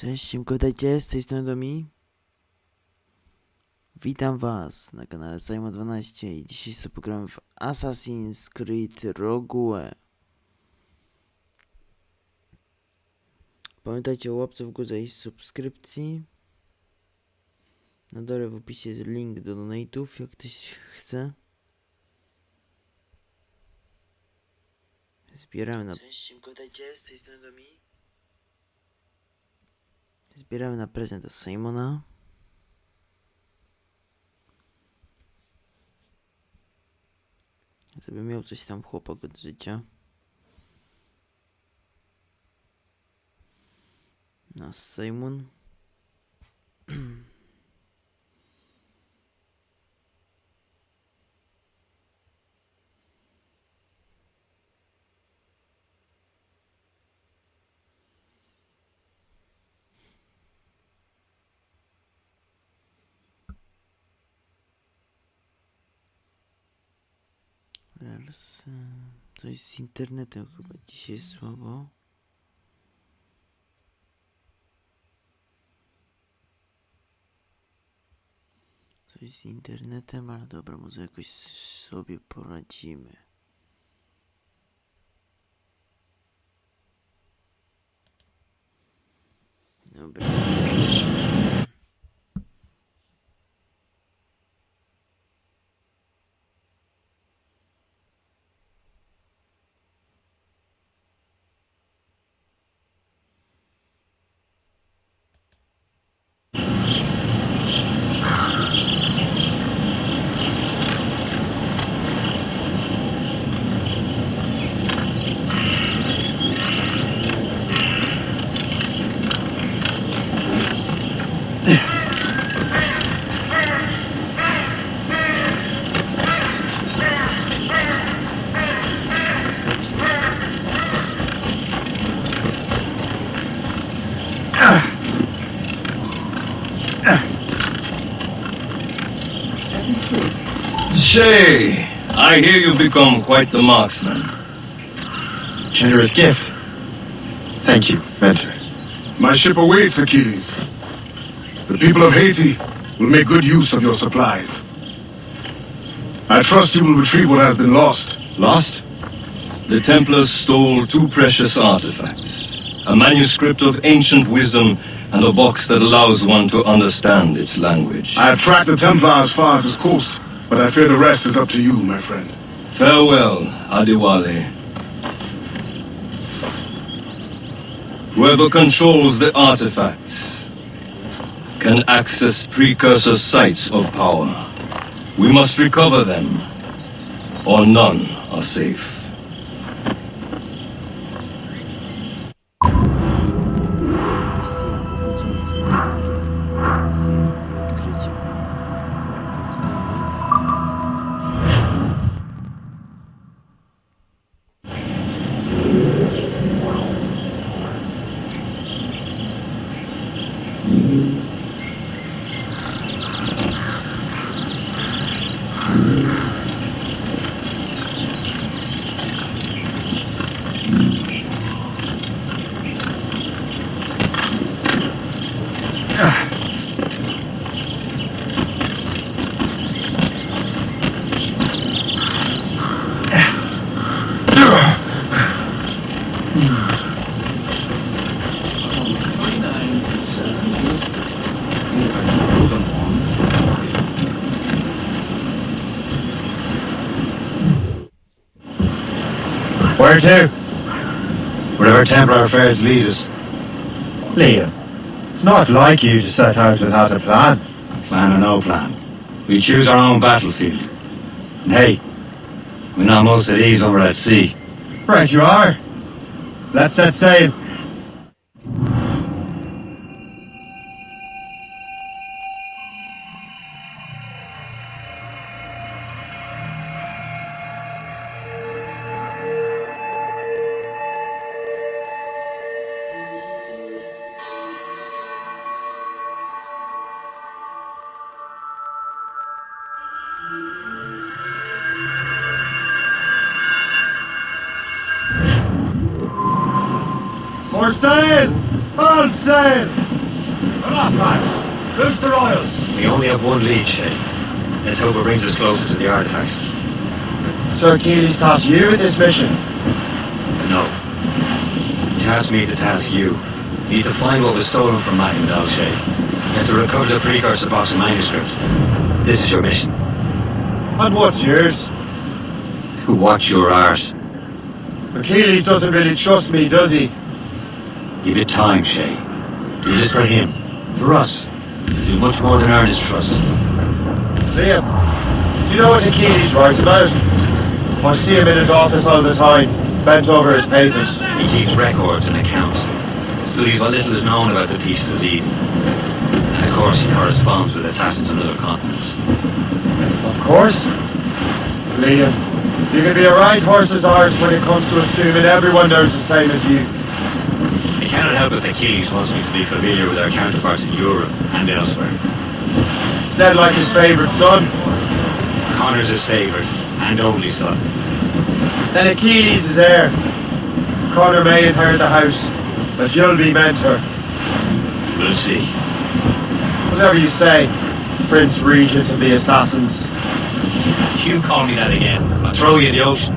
Cześć, siemko, witajcie, z tej strony Domi. Witam was na kanale Simon12 i dzisiaj sobie pogramy w Assassin's Creed Rogue. Pamiętajcie o łapce w górze i subskrypcji. Na dole w opisie jest link do donate'ów, jak ktoś chce. Zbieramy na... Cześć, siemko, witajcie, z tej strony Domi. Zbieramy na prezent od Simona. Żeby miał coś tam chłopak od życia. Nasz Simon. Teraz coś z internetem chyba dzisiaj jest słabo. Coś z internetem, ale dobra, może jakoś sobie poradzimy. Dobra. Shay, I hear you've become quite the marksman. Generous gift. Thank you, Mentor. My ship awaits, Achilles. The people of Haiti will make good use of your supplies. I trust you will retrieve what has been lost. Lost? The Templars stole two precious artifacts. A manuscript of ancient wisdom and a box that allows one to understand its language. I have tracked the Templar as far as this coast, but I fear the rest is up to you, my friend. Farewell, Adewale. Whoever controls the artifacts can access precursor sites of power. We must recover them, or none are safe. Where to? Wherever Templar affairs lead us. Liam, it's not like you to set out without a plan. Plan or no plan, we choose our own battlefield. And hey, we know most of these when we're at sea. Right you are. Let's set sail. For sail! All sail! Come on, lads. Loose the royals. We only have one lead, Shay. Let's hope it brings us closer to the artifacts. Sir Keely's tasked you with this mission. No. He tasked me to task you. You need to find what was stolen from Matthew and Shay. You have to recover the precursor box and manuscript. This is your mission. And what's yours? Watch your arse. Achilles doesn't really trust me, does he? Give it time, Shay. Do this for him. For us. Do much more than earn his trust. Liam, do you know what Achilles writes about? I see him in his office all the time, bent over his papers. He keeps records and accounts. Studies what little is known about the pieces of Eden. And of course he corresponds with assassins on other continents. Of course. Liam, you can be a right horse's arse when it comes to assuming everyone knows the same as you. I cannot help if Achilles wants me to be familiar with our counterparts in Europe and elsewhere. Said like his favourite son. Connor's his favourite and only son. Then Achilles is heir. Connor may inherit the house, as you'll be mentor. We'll see. Whatever you say, Prince Regent of the Assassins. You call me that again, I'll throw you in the ocean.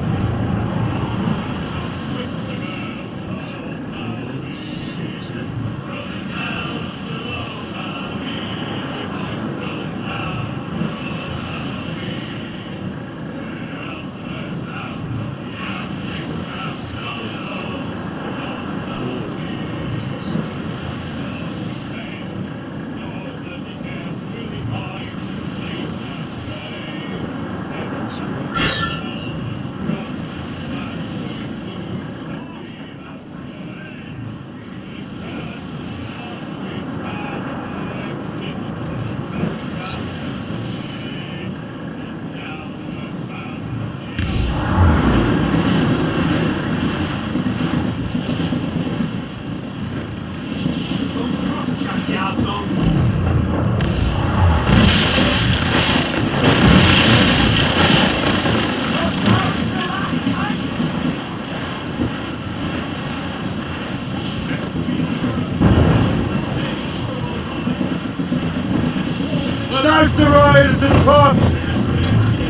Douse the royals and trumps!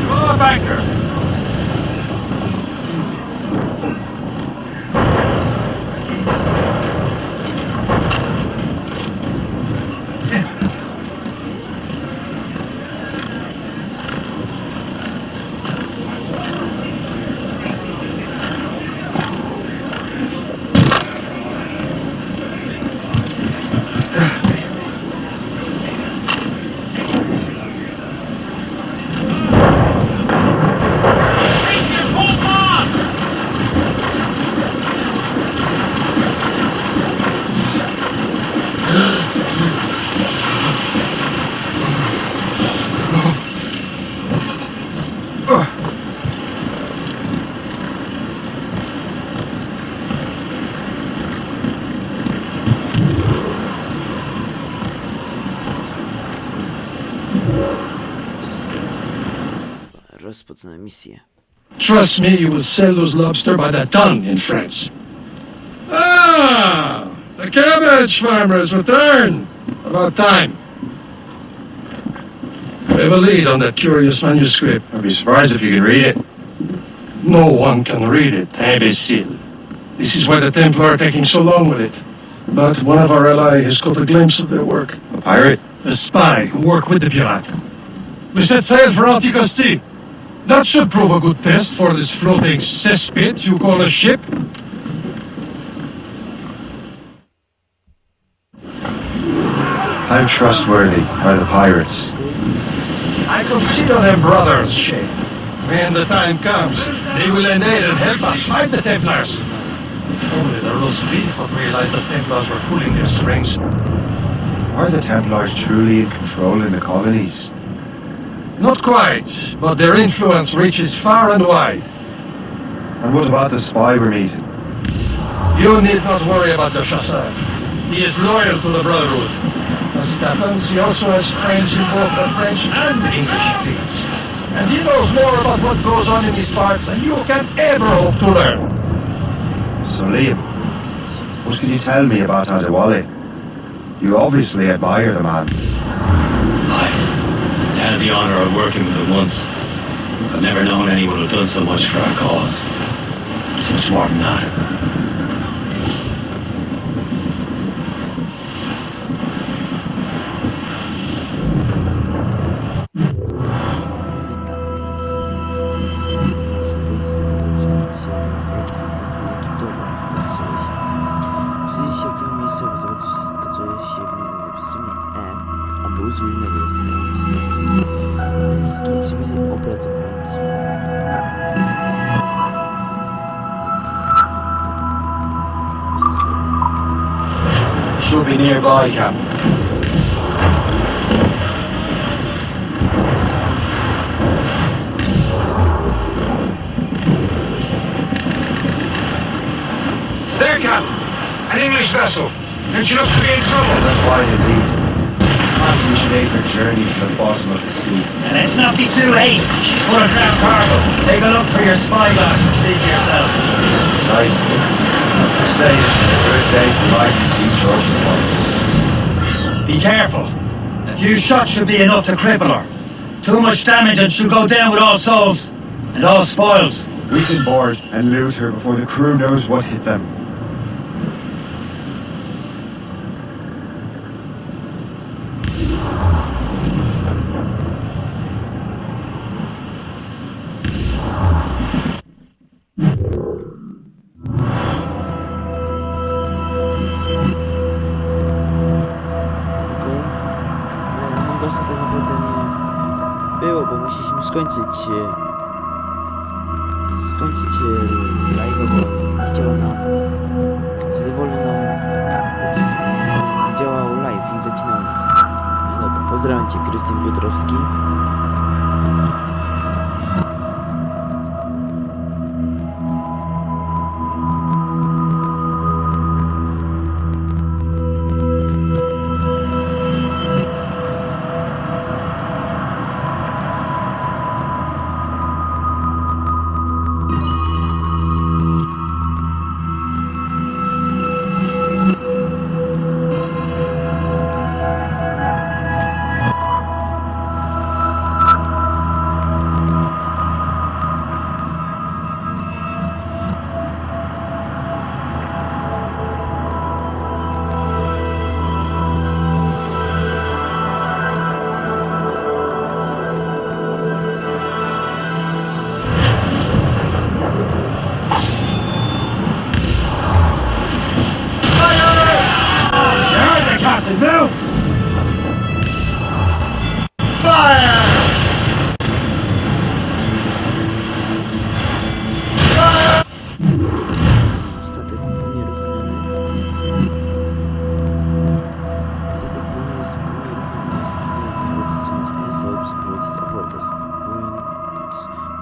Come on, banker! Rozpoczynamy misję. Trust me, you will sell those lobster by the ton in France. Ah! The cabbage farmers return! About time. We have a lead on that curious manuscript. I'd be surprised if you can read it. No one can read it, imbecile. This is why the Templar are taking so long with it. But one of our allies has caught a glimpse of their work. A pirate? A spy who worked with the pirate. We set sail for Anticosti. That should prove a good test for this floating cesspit you call a ship. How trustworthy are the pirates? I consider them brothers, Shay. When the time comes, they will aid and help us fight the Templars. If only the roast beef would realize the Templars were pulling their strings. Are the Templars truly in control in the colonies? Not quite, but their influence reaches far and wide. And what about the spy we're meeting? You need not worry about the Chasseur. He is loyal to the Brotherhood. As it happens, he also has friends in both the French and English fleets. And he knows more about what goes on in these parts than you can ever hope to learn. So Liam, what can you tell me about Adewale? You obviously admire the man. I had the honor of working with him once. I've never known anyone who'd done so much for our cause. It's much more than that. Jakiego miejsca, by zobaczyć wszystko, co się w nim znajduje. W sumie a był z innego rozwiązania. Wszystkie przepisy o pracownicy. Should be nearby, Cap. There, Captain! An English vessel, and she looks to be in trouble. That's fine indeed. Perhaps we should aid her journey to the bottom of the sea. And let's not be too hasty. She's full of ground cargo. Take a look for your spyglass and see for yourself. Precisely. You say it's a good day to light and keep your response. Be careful. A few shots should be enough to cripple her. Too much damage and she'll go down with all souls and all spoils. We can board and loot her before the crew knows what hit them. Gosta tak naprawdę nie było, bo musieliśmy skończyć live'a, bo nie chciało nam, za wolno nam działał live i zacinał nas. No dobra, pozdrawiam Cię, Krystian Piotrowski.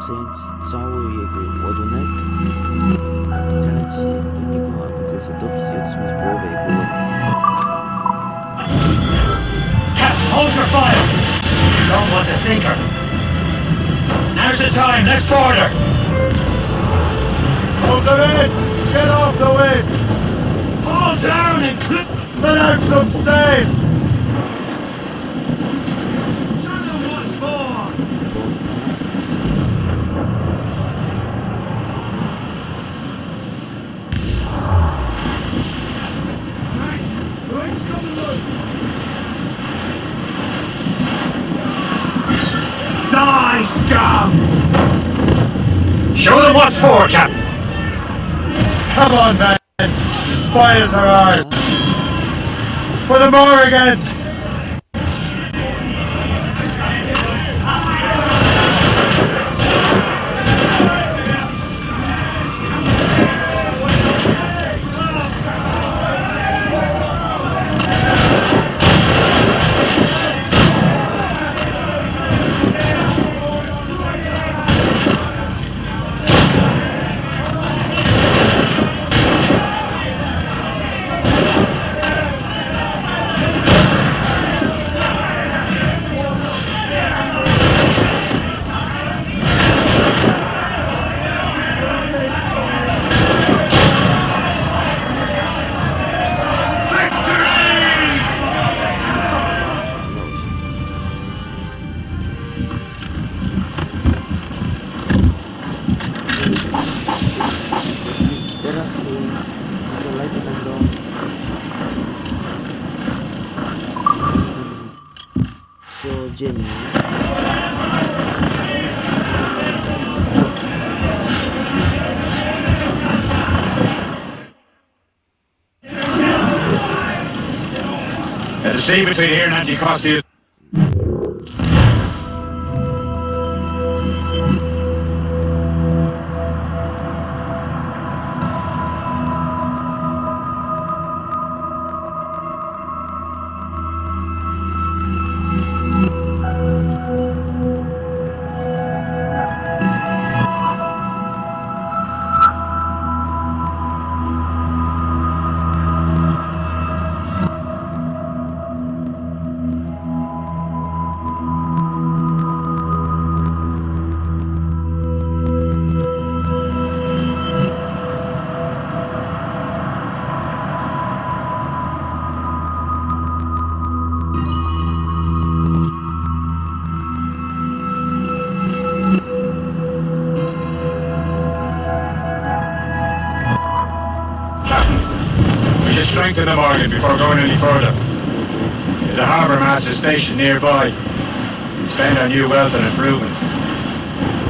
Zająć cały jego ładunek, strzelać do niego, aby go zatopić i otrzymać połowę jego ładunku. Captain, hold your fire! You don't want to sink her. Now's the time, let's board her! Hold them in! Get off the wind! Haul down and clip! Let out some sail! Die, scum! Show them what's for, Captain! Come on, man! Spoils are ours! For the Morrigan! live będą codziennie. The sea between here and Anticosti is... We should strengthen the bargain before going any further. There's a harbour master station nearby. We spend our new wealth on improvements.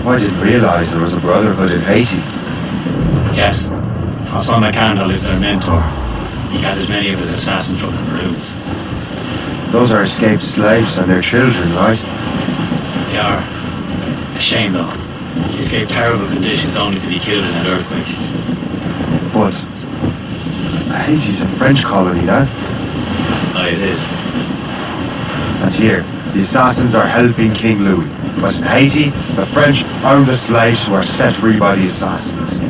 I didn't realise there was a brotherhood in Haiti. Yes. Francois McCandle is their mentor. He gathers many of his assassins from the Maroons. Those are escaped slaves and their children, right? They are. A shame, though. They escaped terrible conditions only to be killed in an earthquake. But Haiti's a French colony now. Aye, it is. And here, the assassins are helping King Louis. But in Haiti, the French own the slaves who are set free by the assassins.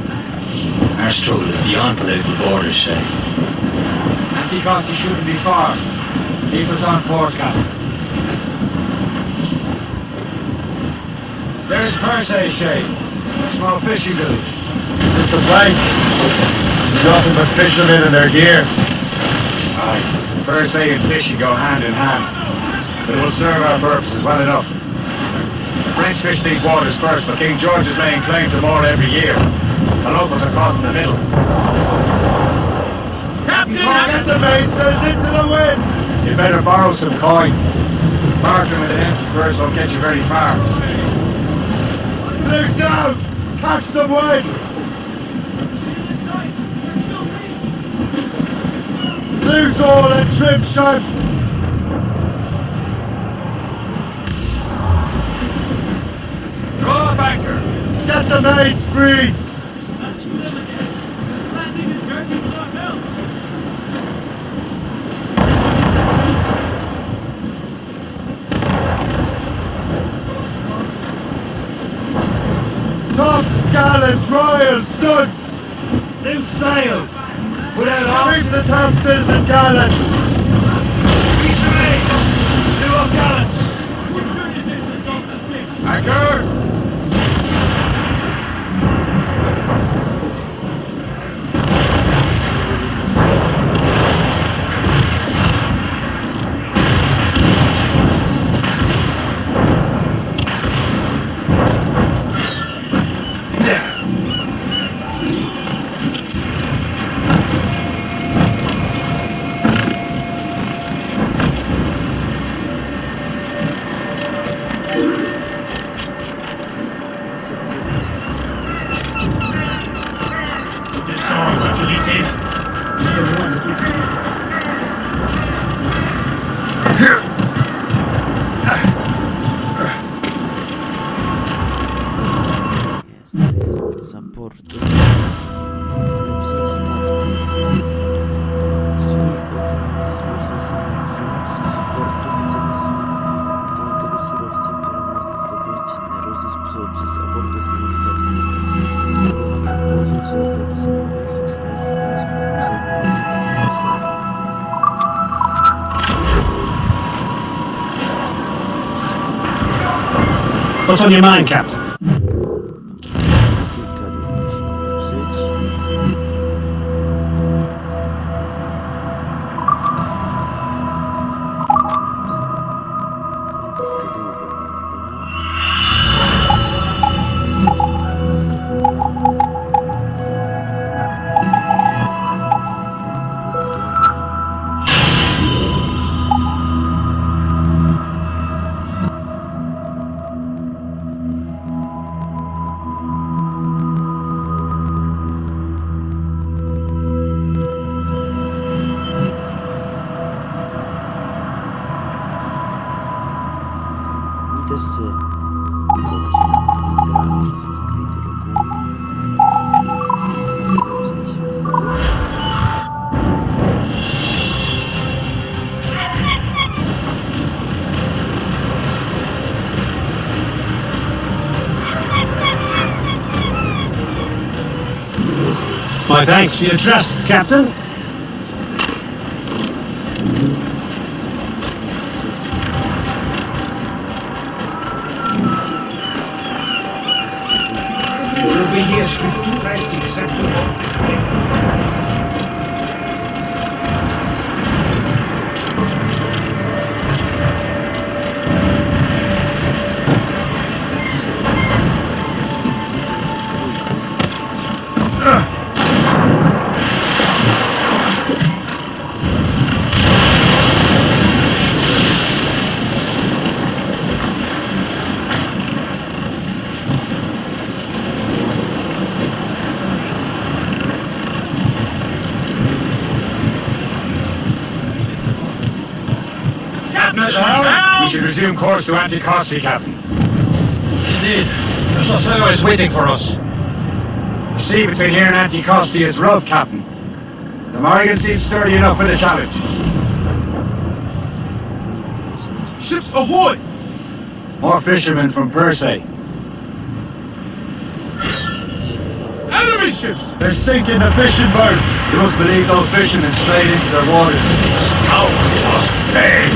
Our struggle is beyond political borders, Shay. Anticosti shouldn't be far. Keep us on course, Captain. There's Perse, Shay. A small fishing village. Is this the place? There's nothing but fishermen in their gear. Aye. Perse and fishing go hand in hand. But it will serve our purposes well enough. The French fish these waters first, but King George is laying claim to more every year. The locals are caught in the middle. Captain! Get the mainsails into the wind! You better borrow some coin. Bartering with an empty purse won't get you very far. Loose down! Catch some wind! Loose all and trim sharp! Draw a banker! Get the mains free! Tops, gallants, royals, studs! Loose sail! Put out all! Bring the topsails and gallants! Reach the main! Do up gallants! Anchor! Portu. Lepszej statku. Swój okręt z portu wycofał do tego surowca, który można zdobyć na różny sposób przez abordacyjnych statków. Próbowania obozów z obecnych ostatnich oraz zajmowania osady. What's on your mind, Captain? stesse grane sono scritte locure, sono state My thanks for your trust, Captain. Lubię scrittura esatto. We should resume course to Anticosti, Captain. Indeed. The chasseur is waiting for us. The sea between here and Anticosti is rough, Captain. The Morrigan seems sturdy enough for the challenge. Ships ahoy! More fishermen from Persay. Enemy ships! They're sinking the fishing boats! You must believe those fishermen strayed into their waters. Scoundrels must pay.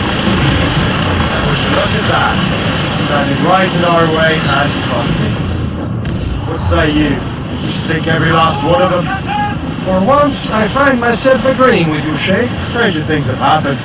Look at that! Standing right in our way, Anticosti. What say you? You sink every last one of them? For once, I find myself agreeing with you, Shay. Stranger things have happened.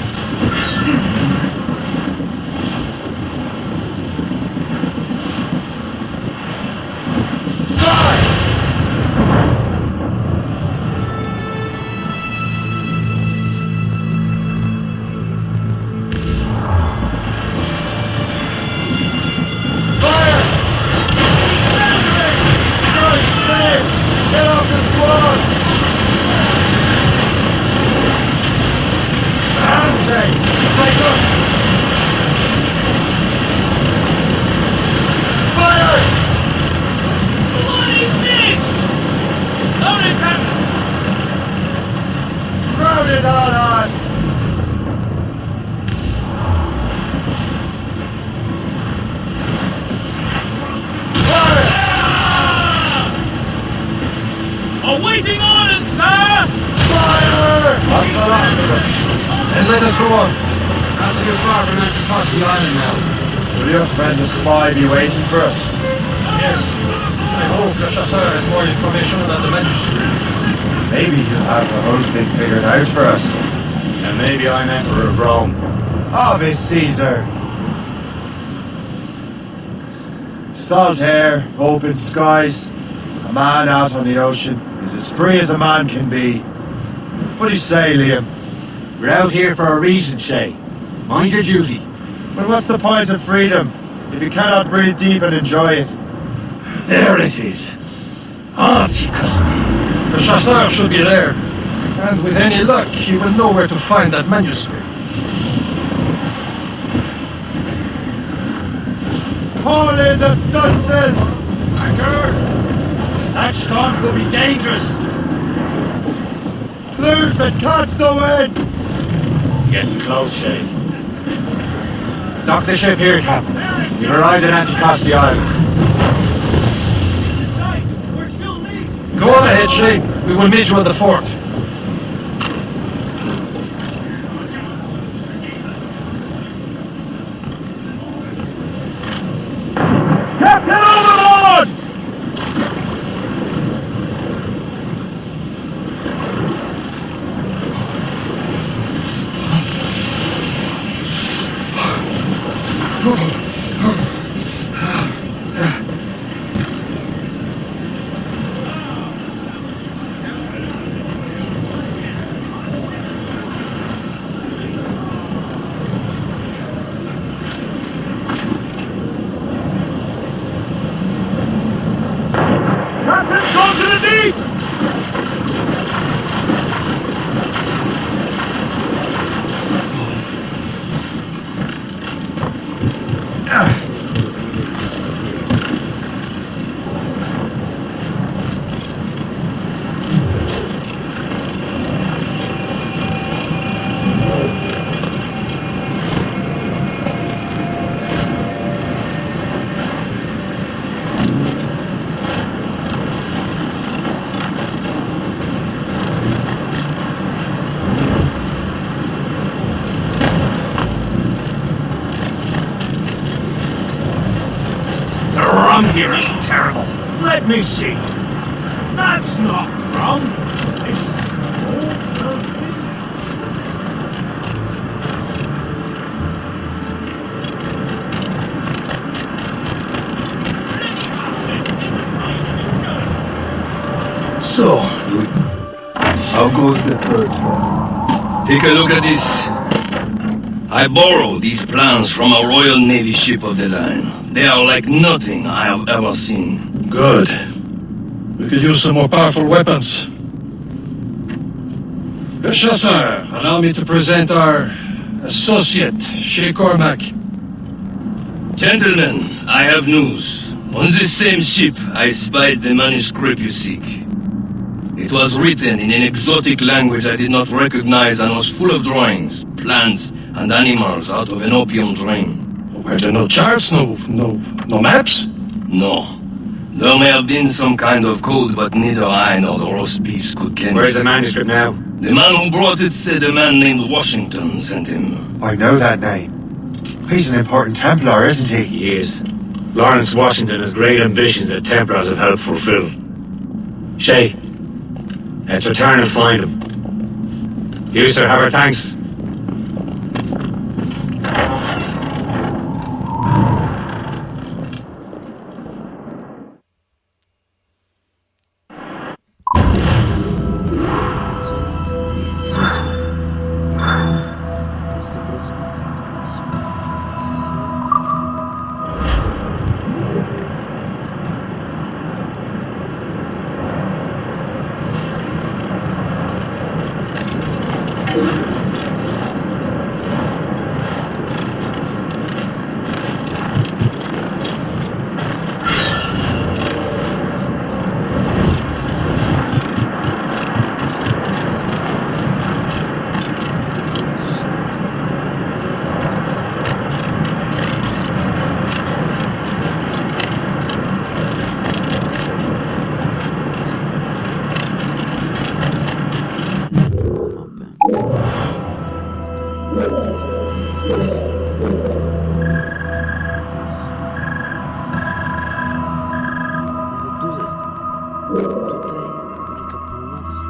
Awaiting orders, sir! Fire! That's the last of them. Then let us go on. Not too far from Anticosti Island now. Will your friend the spy be waiting for us? Yes. I hope the chasseur has more information than the manuscript. Maybe he'll have the whole thing figured out for us. And maybe I'm Emperor of Rome. Ave Caesar! Salt air, open skies. A man out on the ocean is as free as a man can be. What do you say, Liam? We're out here for a reason, Shay. Mind your duty. But what's the point of freedom if you cannot breathe deep and enjoy it? There it is. Anticosti. The chasseur should be there. And with any luck, he will know where to find that manuscript. Haul in the stunsails! Anchor! That storm could be dangerous. Loose and catch the wind! Getting close, Shay. Dock the ship here, Captain. We've arrived at Anticosti Island. Go on ahead, Shay. We will meet you at the fort. Captain overboard! here is terrible. Let me see. That's not wrong. So, how goes the first one? Take a look at this. I borrowed these plans from a Royal Navy ship of the line. They are like nothing I have ever seen. Good. We could use some more powerful weapons. Le Chasseur, allow me to present our associate, Shay Cormac. Gentlemen, I have news. On this same ship, I spied the manuscript you seek. It was written in an exotic language I did not recognize and was full of drawings, plants, and animals out of an opium drain. Were there no charts, no maps? No. There may have been some kind of code, but neither I nor the roast beefs could ken Where's the it. manuscript now? The man who brought it said a man named Washington sent him. I know that name. He's an important Templar, isn't he? He is. Lawrence Washington has great ambitions that Templars have helped fulfill. Shay, let's return and find him. You, sir, have our thanks. Nawet duża jest ta mapa. Tutaj Ameryka Północna.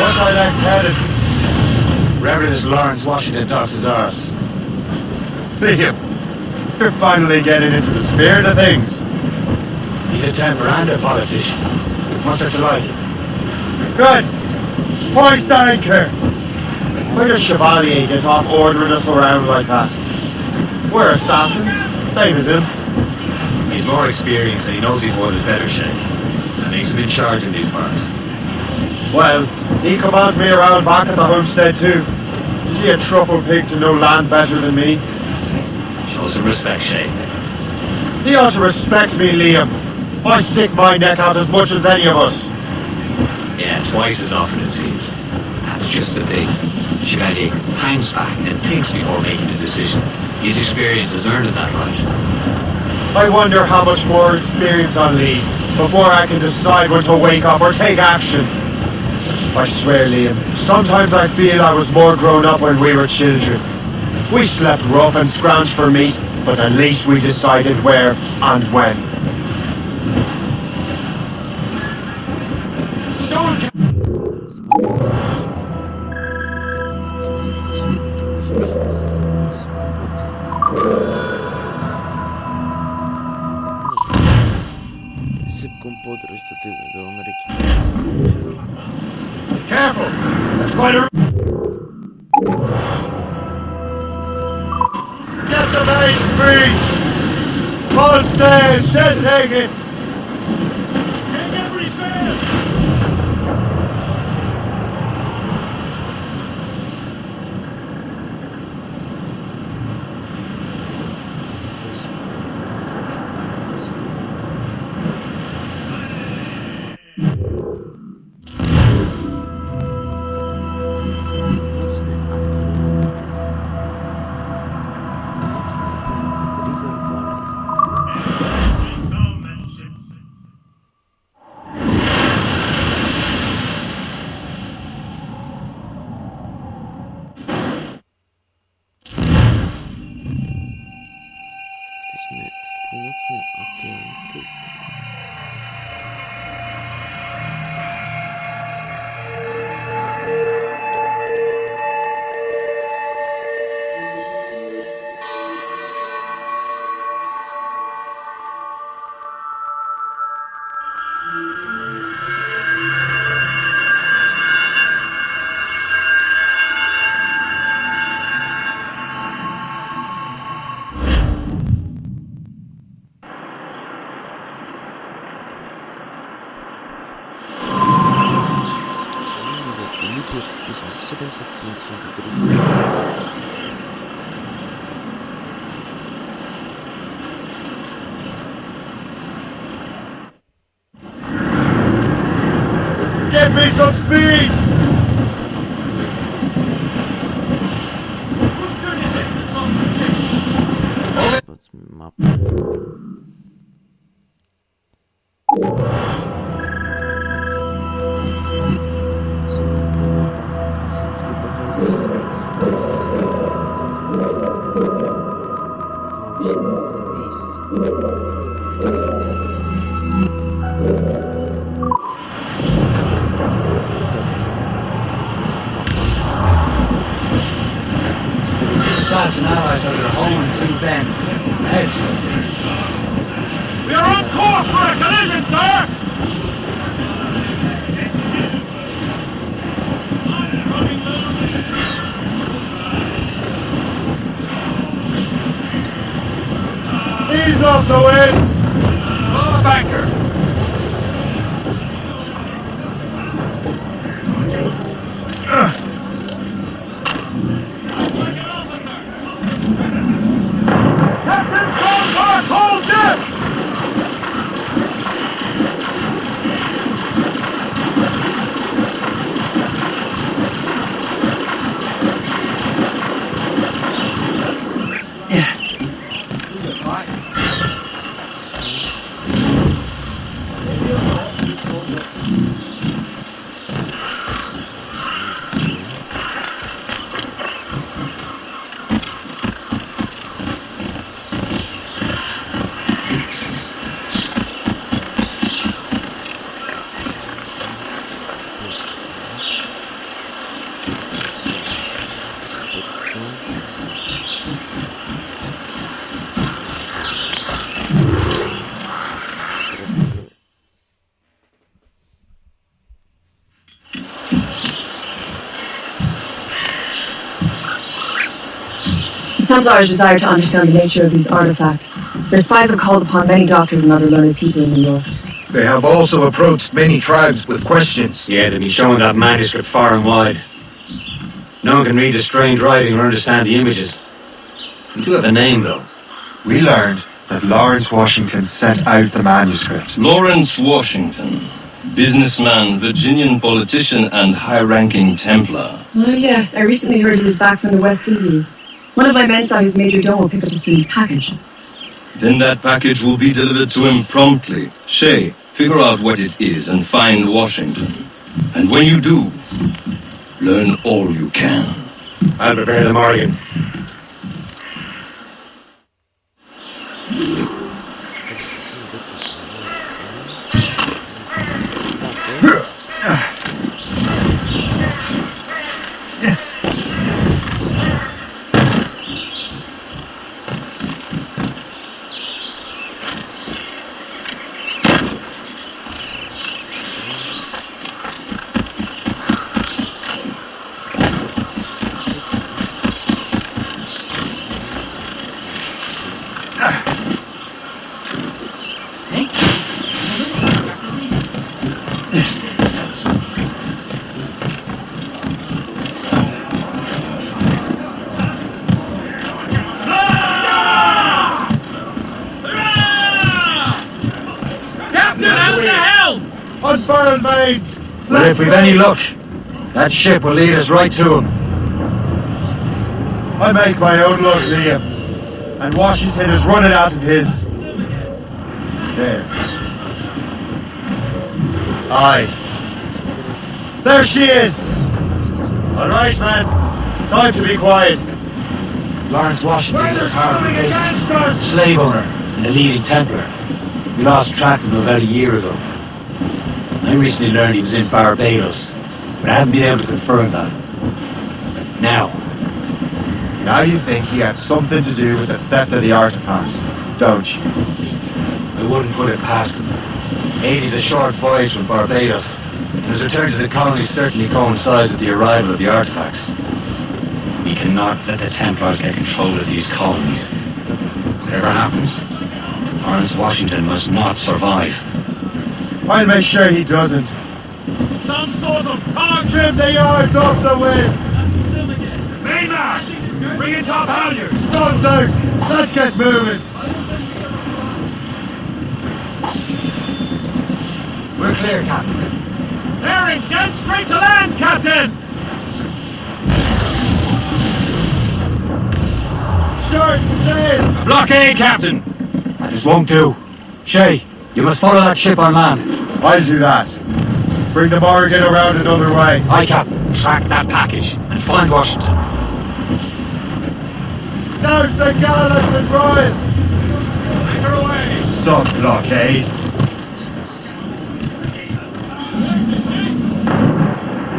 What's our next headed? Wherever this Lawrence Washington talks is ours. Liam, you're finally getting into the spirit of things. He's a Templar and a politician. What's there to like? Good. Hoist that anchor. Where does Chevalier get off ordering us around like that? We're assassins, same as him. He's more experienced and he knows he's won his better shake. That makes him in charge in these parts. Well, he commands me around back at the homestead too. Is he a truffle pig to know land better than me? Show some respect, Shay. He ought to respect me, Liam. I stick my neck out as much as any of us. Yeah, twice as often it seems. That's just the thing. Chevalier hangs back and thinks before making a decision. His experience has earned him that right. I wonder how much more experience I'll need before I can decide when to wake up or take action. I swear, Liam, sometimes I feel I was more grown up when we were children. We slept rough and scrounged for meat, but at least we decided where and when. Szybką podróż do Ameryki. Careful! That's quite a... Get the mains free! Hold sail, shed take it! Take every sail! Sprawdźmy mapę. Czyli ta mapa wszystkie trochę ze selekcji jest koło inne miejsca. Kilka lokacji Assassin allies are at home in two bends. Heads. We are on course for a collision, sir! Ease off the wind! Lower banker! Captain Concord, hold ships! The Templars desire to understand the nature of these artifacts. Their spies have called upon many doctors and other learned people in New York. They have also approached many tribes with questions. Yeah, they've been showing that manuscript far and wide. No one can read the strange writing or understand the images. You do have a name, though. We learned that Lawrence Washington sent out the manuscript. Lawrence Washington, businessman, Virginian politician, and high-ranking Templar. Oh yes, I recently heard he was back from the West Indies. One of my men saw his major domo pick up a strange package. Then that package will be delivered to him promptly. Shay, figure out what it is and find Washington. And when you do, learn all you can. I'll prepare the Morrigan. Unfurl, mates! Well, if we've any luck, that ship will lead us right to him. I make my own luck, Liam. And Washington is running out of his. There. Aye. There she is! Alright, man. Time to be quiet. Lawrence Washington is a powerful business, slave owner, and a leading Templar. We lost track of him about a year ago. I recently learned he was in Barbados, but I haven't been able to confirm that. Now you think he had something to do with the theft of the artifacts, don't you? I wouldn't put it past him. 80's a short voyage from Barbados, and his return to the colony certainly coincides with the arrival of the artifacts. We cannot let the Templars get control of these colonies. Whatever happens, Lawrence Washington must not survive. I'll make sure he doesn't. Some sort of cog Trim the yards off the wind! Mainmash! Bring in top halyards! Guns out! Let's get moving! We're clear, Captain. Bearing dead straight to land, Captain! Short sail! Blockade, Captain! This won't do. Shay, you must follow that ship on land. I'll do that. Bring the Morrigan around another way. Aye, Captain. Track that package and find Washington. Douse the gallants and royals! Anchor away! Sub-blockade.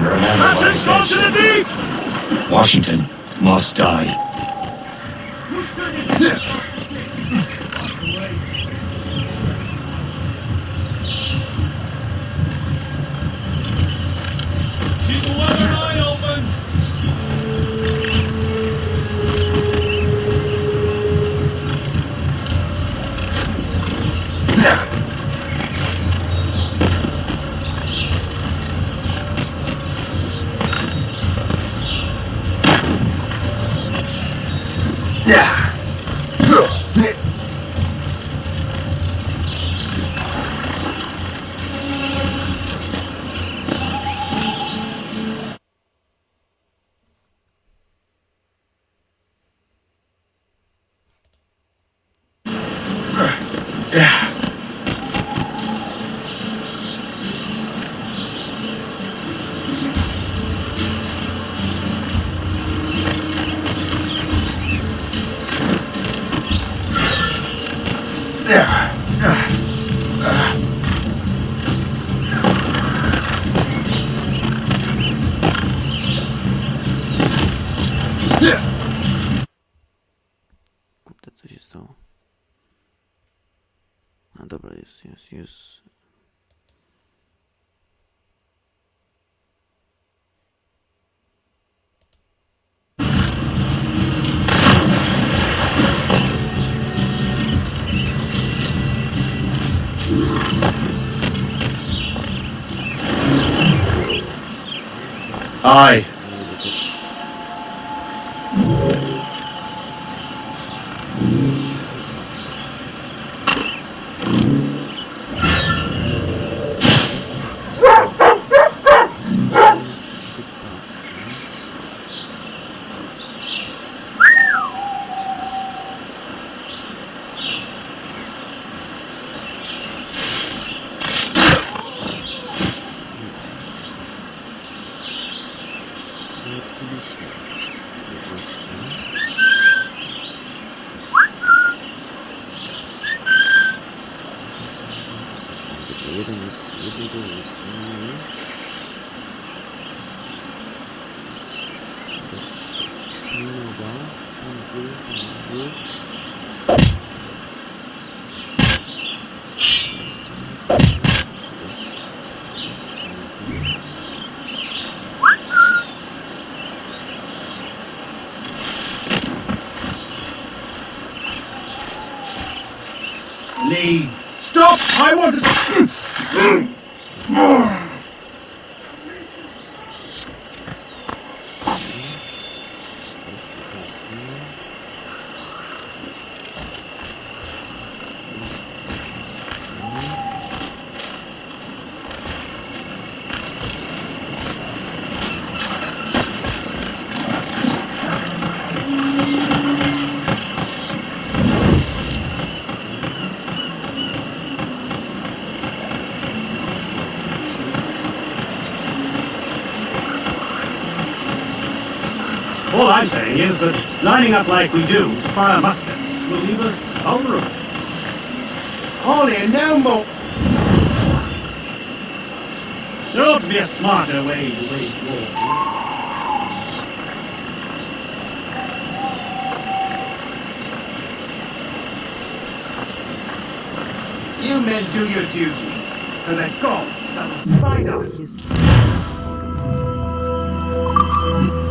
Remember what I said, Shay. Washington must die. Kurde, co się stało? A dobra, jest. Aye. Załatwiliśmy tego gościa. Dobra, jednego jest mniej. Pilnowa, tam jest jeden, tam jest dwóch. Leave. Stop! I want to... All I'm saying is that lining up like we do to fire muskets will leave us vulnerable. Ollie, now more. There ought to be a smarter way to wage war. You men do your duty, and let God that'll find us. Jest. Jest jeden.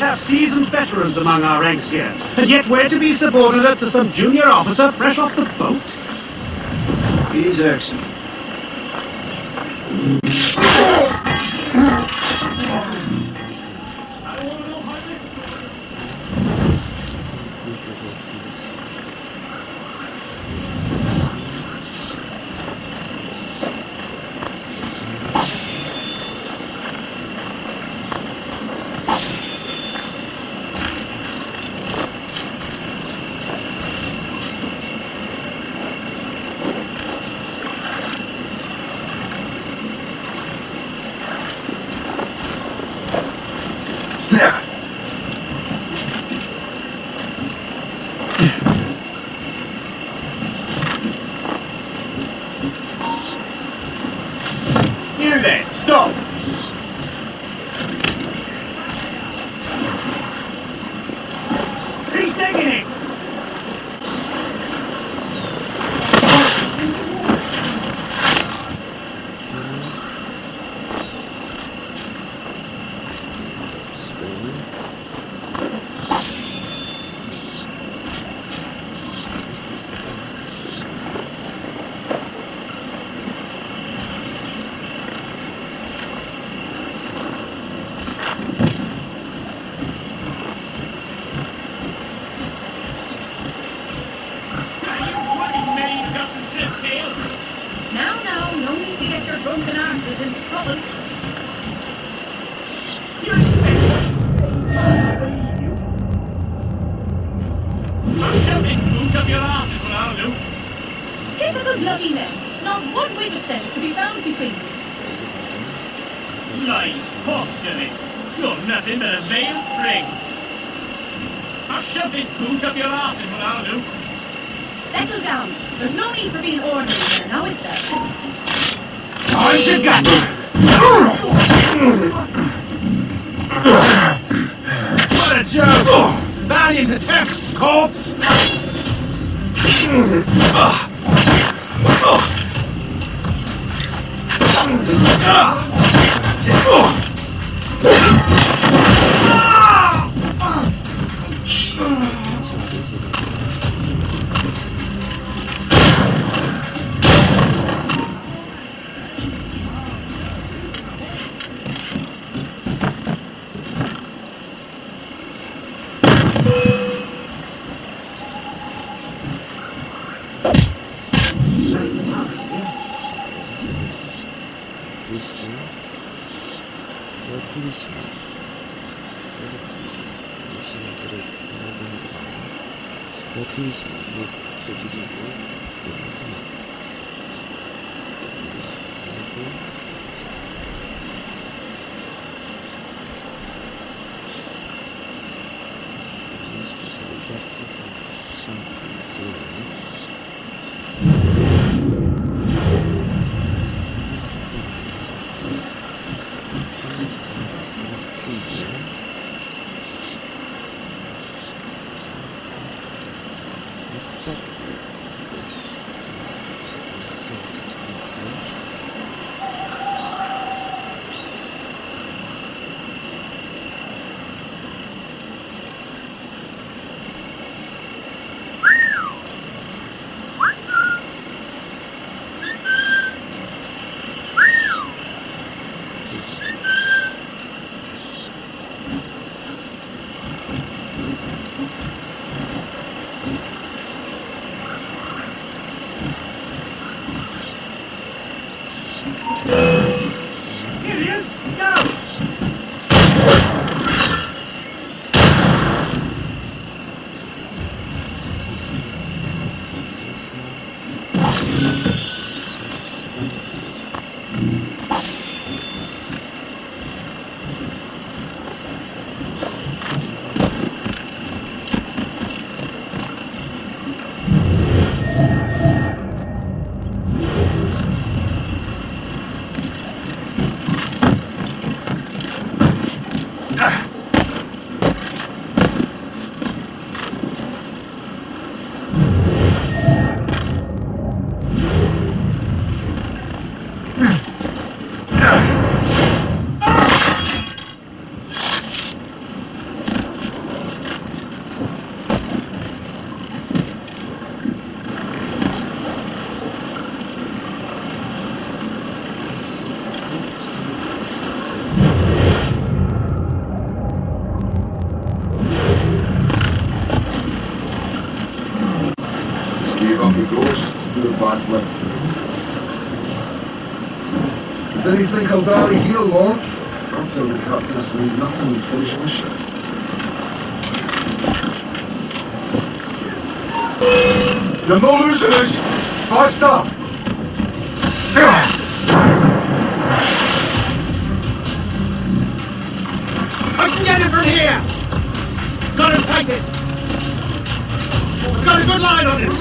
have seasoned veterans among our ranks here, and yet we're to be subordinate to some junior officer fresh off the boat? He's excellent. You there, stop! He's taking it! Now, no need to get your drunken asses into trouble. You expect I'm jumping boots up your arse is what I'll do. typical bloody men. Not one whit of sense to be found between you. Lies, postulate. You're nothing but a veiled prig. I'll shove this boot up your arse is what I'll do. Settle down. There's no need for being ordinary here, now is there? Eyes you got! What a joke! Valiant attempts, corpse! Łatwiliśmy. Łatwiliśmy, bo przebiliśmy. Then you think I'll dally heel long? I'll tell the captains we need nothing and finish the ship. You're no losers! Fast up! I can get it from here! Got him tightened! I've got a good line on him!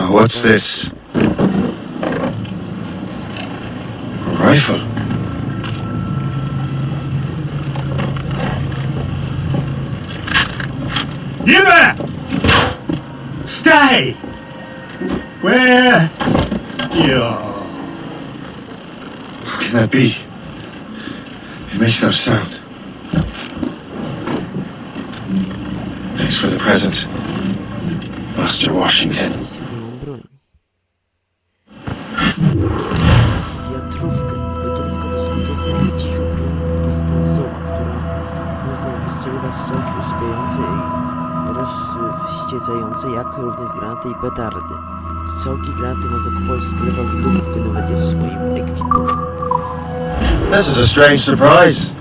What's this? A rifle? You there! Stay! Where? You. How can that be? It makes no sound. Thanks for the present, Master Washington. Wiatrówka to skuteczna i cicha broń dystansowa, która może wystrzeliwać strzałki usypiające i rozwściecające, jak również granaty i petardy. Strzałki i granaty można kupować w sklepach i gotówkę nawet je w swoim ekwipunku. This is a strange surprise.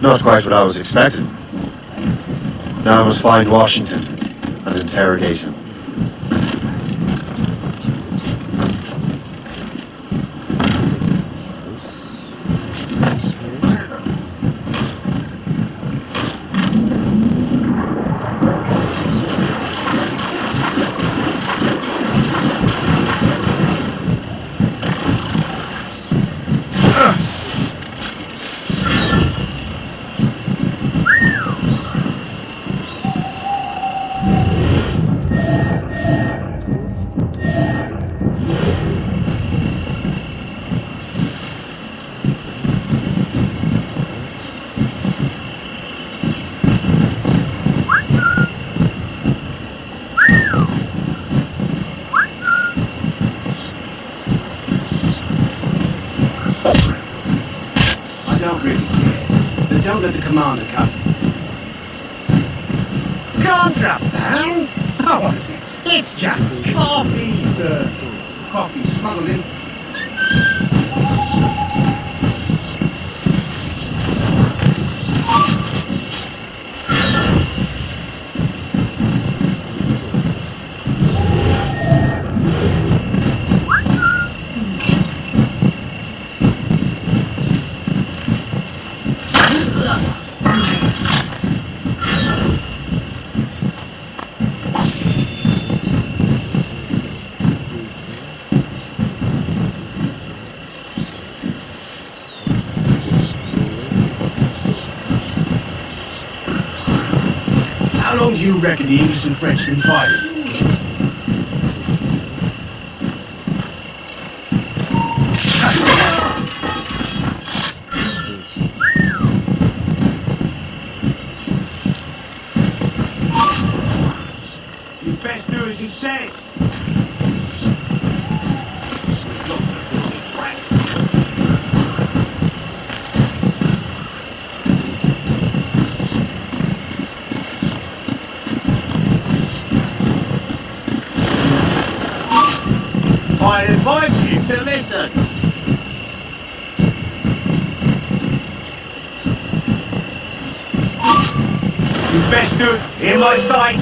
Not quite what I was expecting. Now I must find Washington and interrogate him. Don't let the commander come. Contraband? Oh, what is it? It's just coffee, sir. Coffee smuggled in. How long do you reckon the English and French can fight it? You best do as he says. I advise you to listen. You best do it in my sight.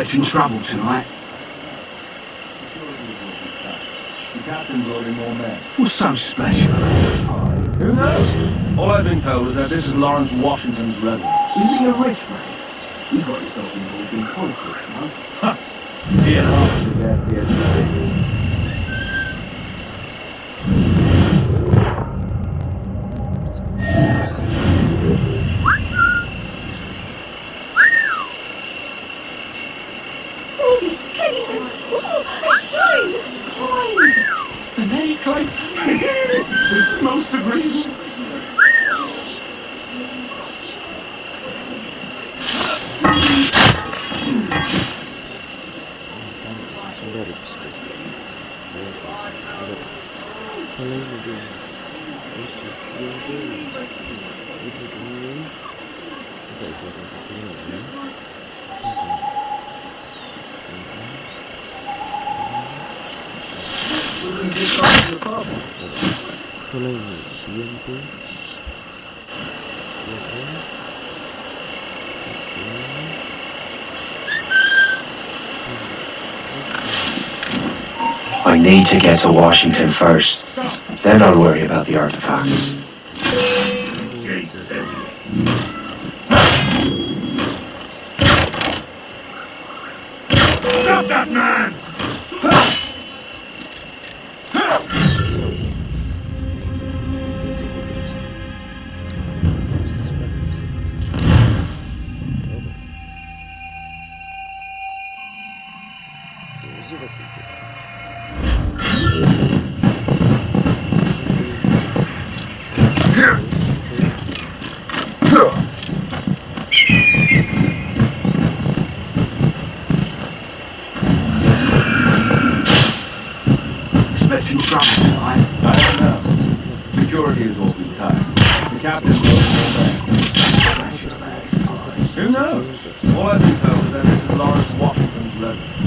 expecting trouble tonight. The captain brought in more men. What's so special about this party? Who knows? All I've been told is that this is Lawrence Washington's residence. Is he a rich man? You got yourself involved in politics, no? Ha! Yeah. All these pennies and a shrine! Coins! And then he tried... This is most agreeable. Kolejny zdjęty. I need to get to Washington first. Then I'll worry about the artifacts. Stop that man! Używa tej wiatrówki. Expecting trouble tonight. I don't know. Security is what we've got. The captain brought in more men. Who knows? All I've been told is that this is Lawrence Washington's residence.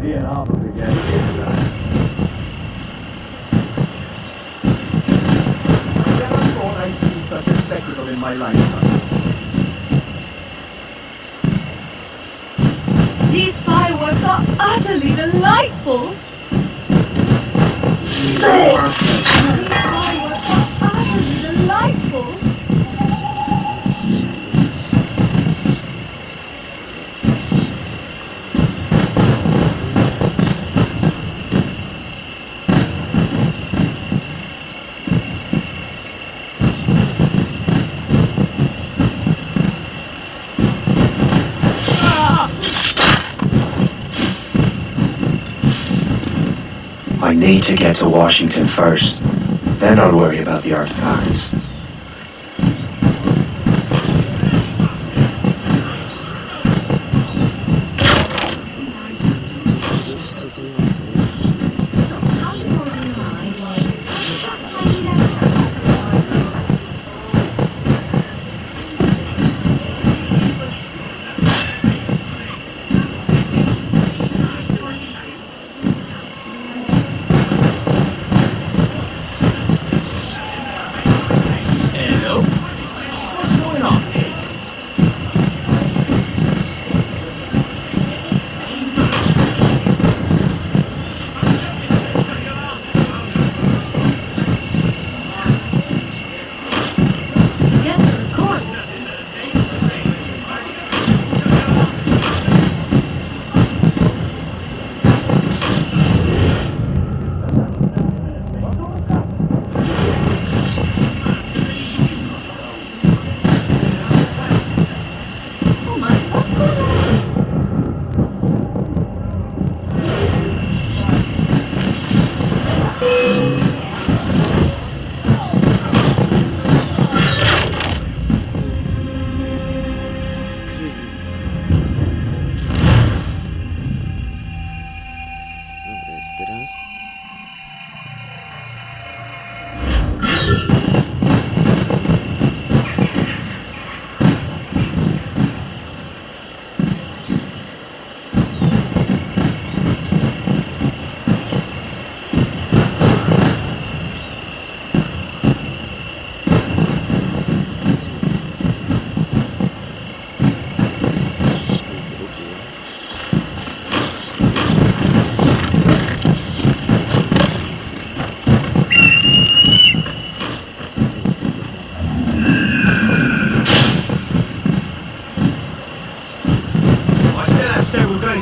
He and Harper began here. I never thought I'd see such a spectacle in my lifetime. These fireworks are utterly delightful! These fireworks are utterly delightful! I need to get to Washington first. Then I'll worry about the artifacts.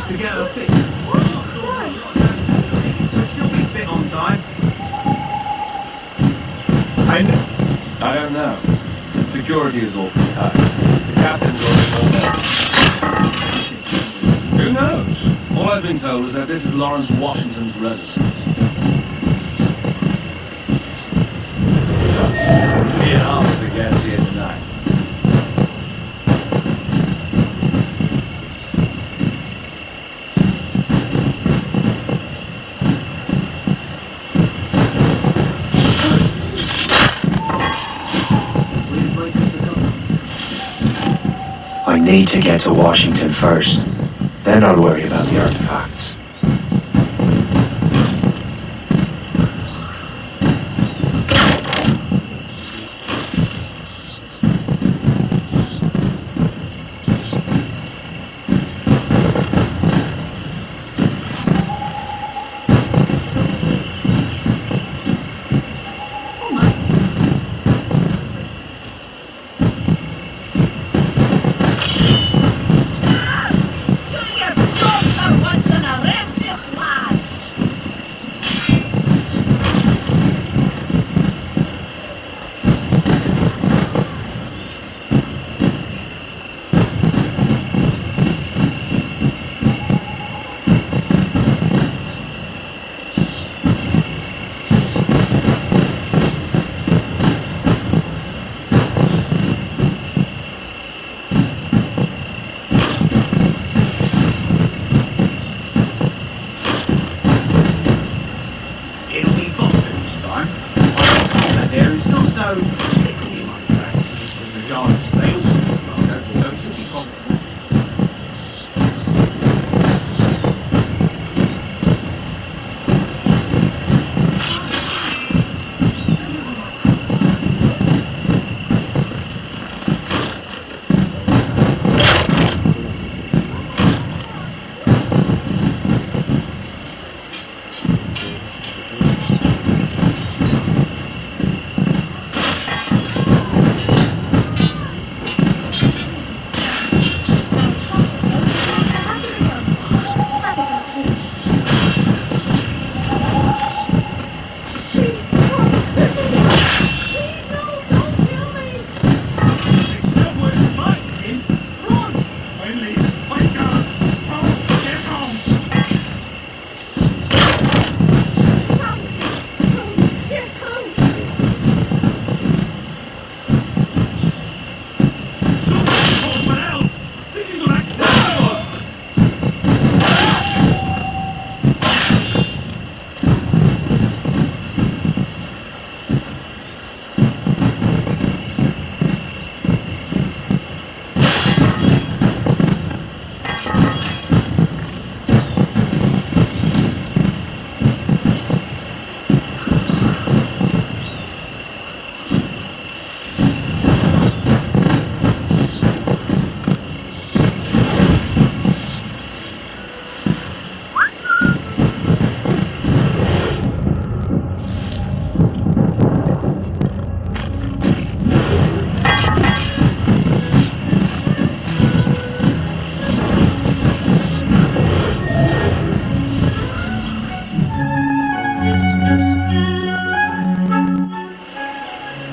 managed to get her fixed. She'll be fit on time. I don't know. Security is awfully high. The captain's already. Who knows? All I've been told is that this is Lawrence Washington's residence. Me and Arthur guest here tonight. I need to get to Washington first. Then I'll worry about the artifacts.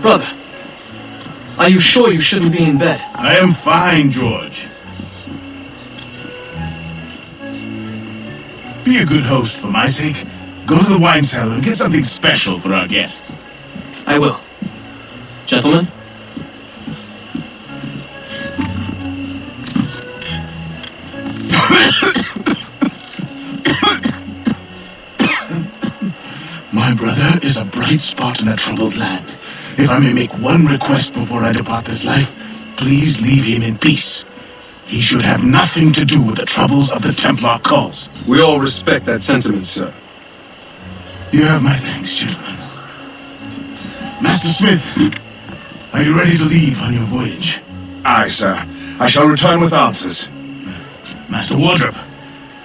Brother, are you sure you shouldn't be in bed? I am fine, George. Be a good host for my sake. Go to the wine cellar and get something special for our guests. I will. Gentlemen? My brother is a bright spot in a troubled land. If I may make one request before I depart this life, please leave him in peace. He should have nothing to do with the troubles of the Templar cause. We all respect that sentiment, sir. You have my thanks, gentlemen. Master Smith, are you ready to leave on your voyage? Aye, sir. I shall return with answers. Master Wardrop,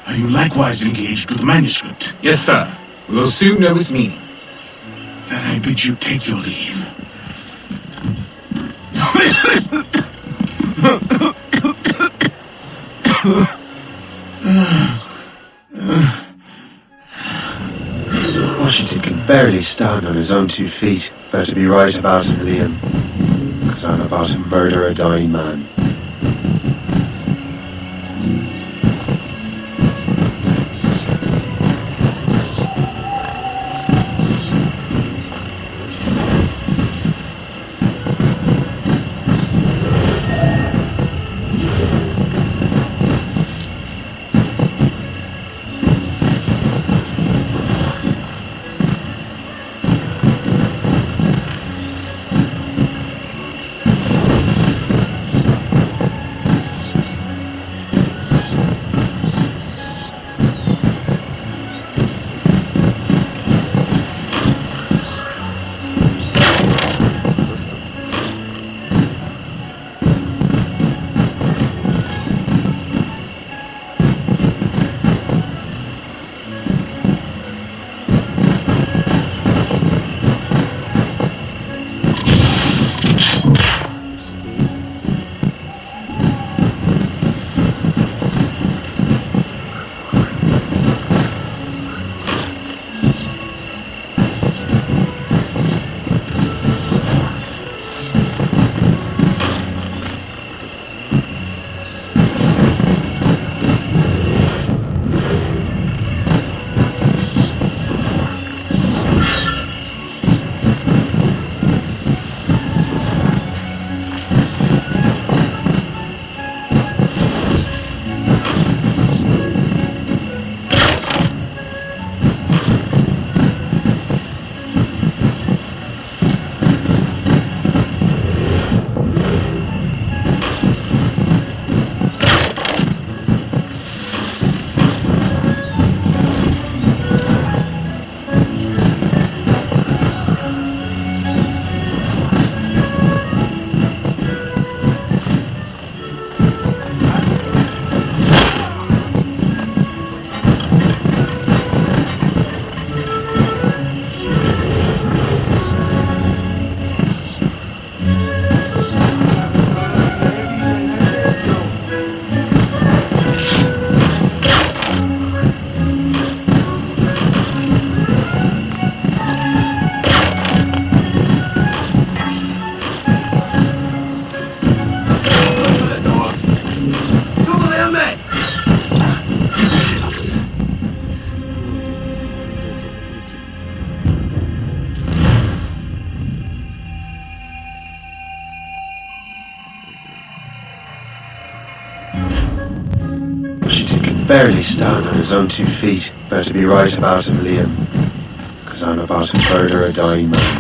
are you likewise engaged with the manuscript? Yes, sir. We will soon know its meaning. Then I bid you take your leave. barely stand on his own 2 feet. Better be right about him, Liam. 'Cause I'm about to murder a dying man. Barely stand on his own 2 feet. Better be right about him, Liam. 'Cause I'm about to murder a dying man.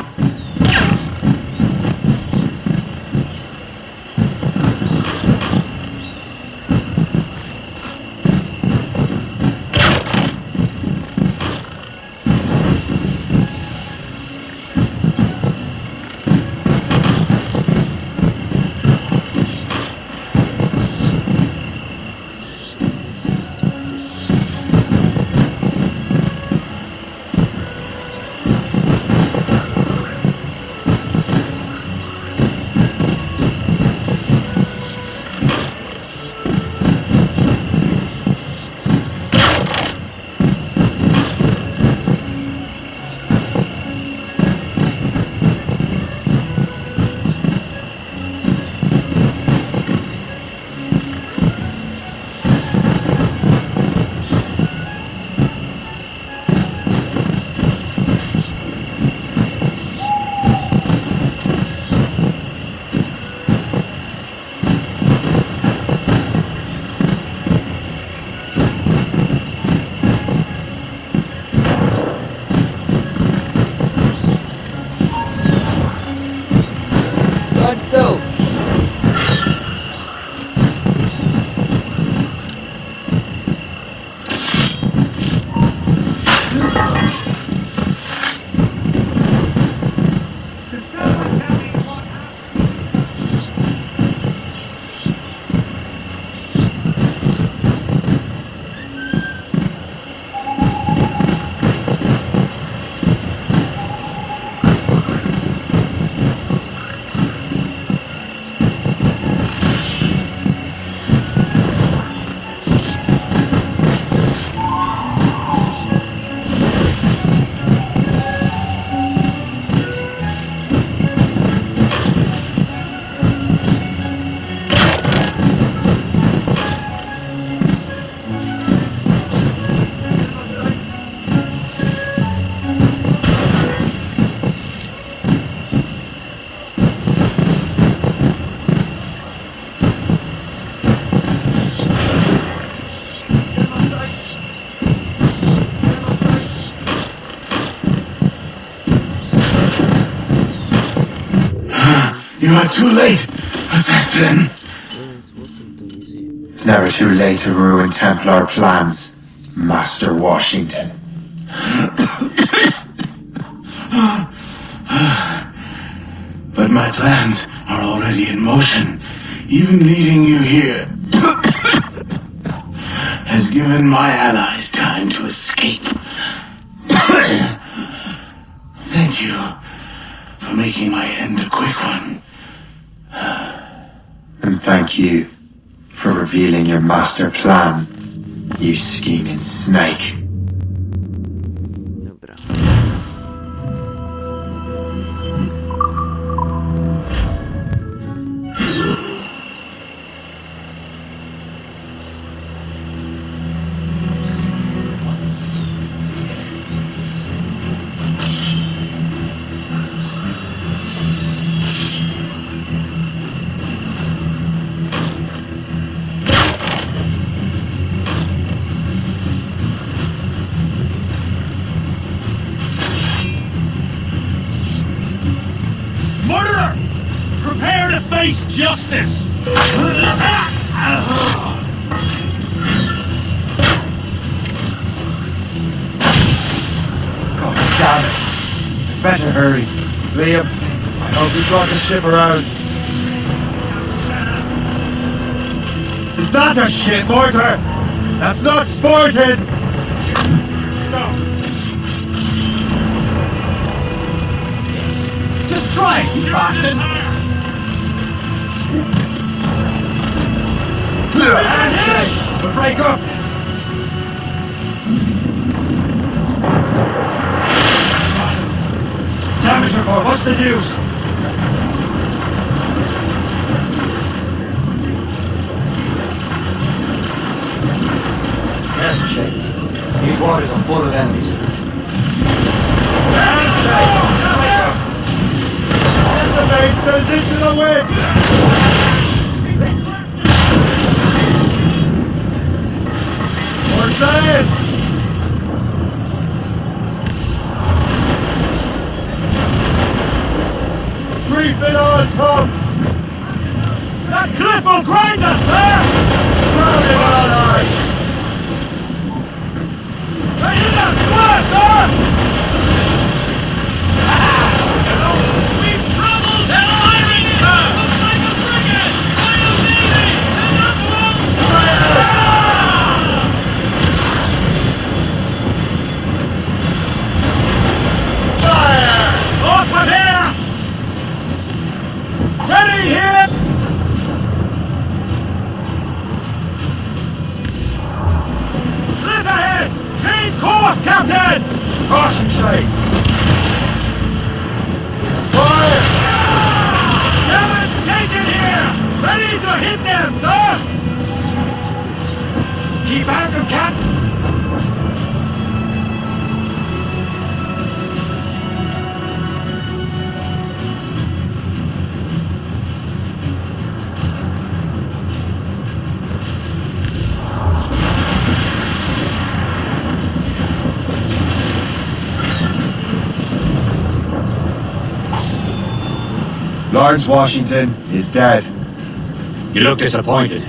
You are too late, assassin. It's never too late to ruin Templar plans, Master Washington. But my plans are already in motion. Even leading you here has given my allies time to escape. Thank you for making my end a quick one. And thank you for revealing your master plan, you scheming snake. Dobra. Murderer! Prepare to face justice! God damn it. Better hurry. Liam, I hope you brought the ship around. Is that a shit mortar? That's not sporting! Just try it, you bastard! Handshake! We'll break up! Damage report, what's the news? Handshake. These waters are full of enemies. Handshake! The main sails into the wind! More sail! Reef it all tops! That cliff will grind us, sir! Round it all right! Right in that square, sir! We've troubled the iron, sir! Looks like a frigate! Royal Navy! They're not alone! Fire! Off with here! Ready here! Cliff ahead! Change course, Captain! Caution, Shay! Fire! Damage taken here! Ready to hit them, sir! Keep at them, Captain! Lawrence Washington is dead. You look disappointed.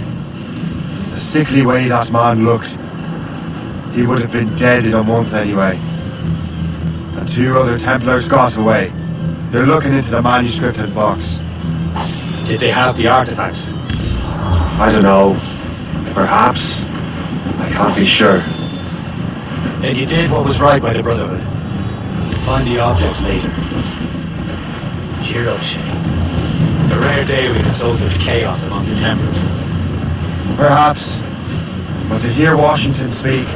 The sickly way that man looked. He would have been dead in a month anyway. And 2 other Templars got away. They're looking into the manuscripted box. Did they have the artifacts? I don't know. Perhaps. I can't be sure. Then you did what was right by the Brotherhood. You'll find the object later. Cheer up, Shay. It's a rare day we can sow such chaos among the Templars. Perhaps. But to hear Washington speak,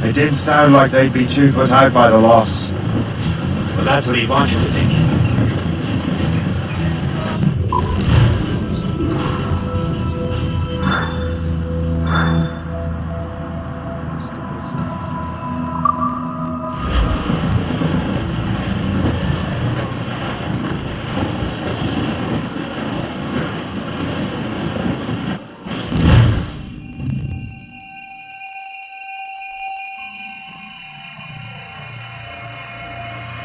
it didn't sound like they'd be too put out by the loss. Well, that's what he wants you to think.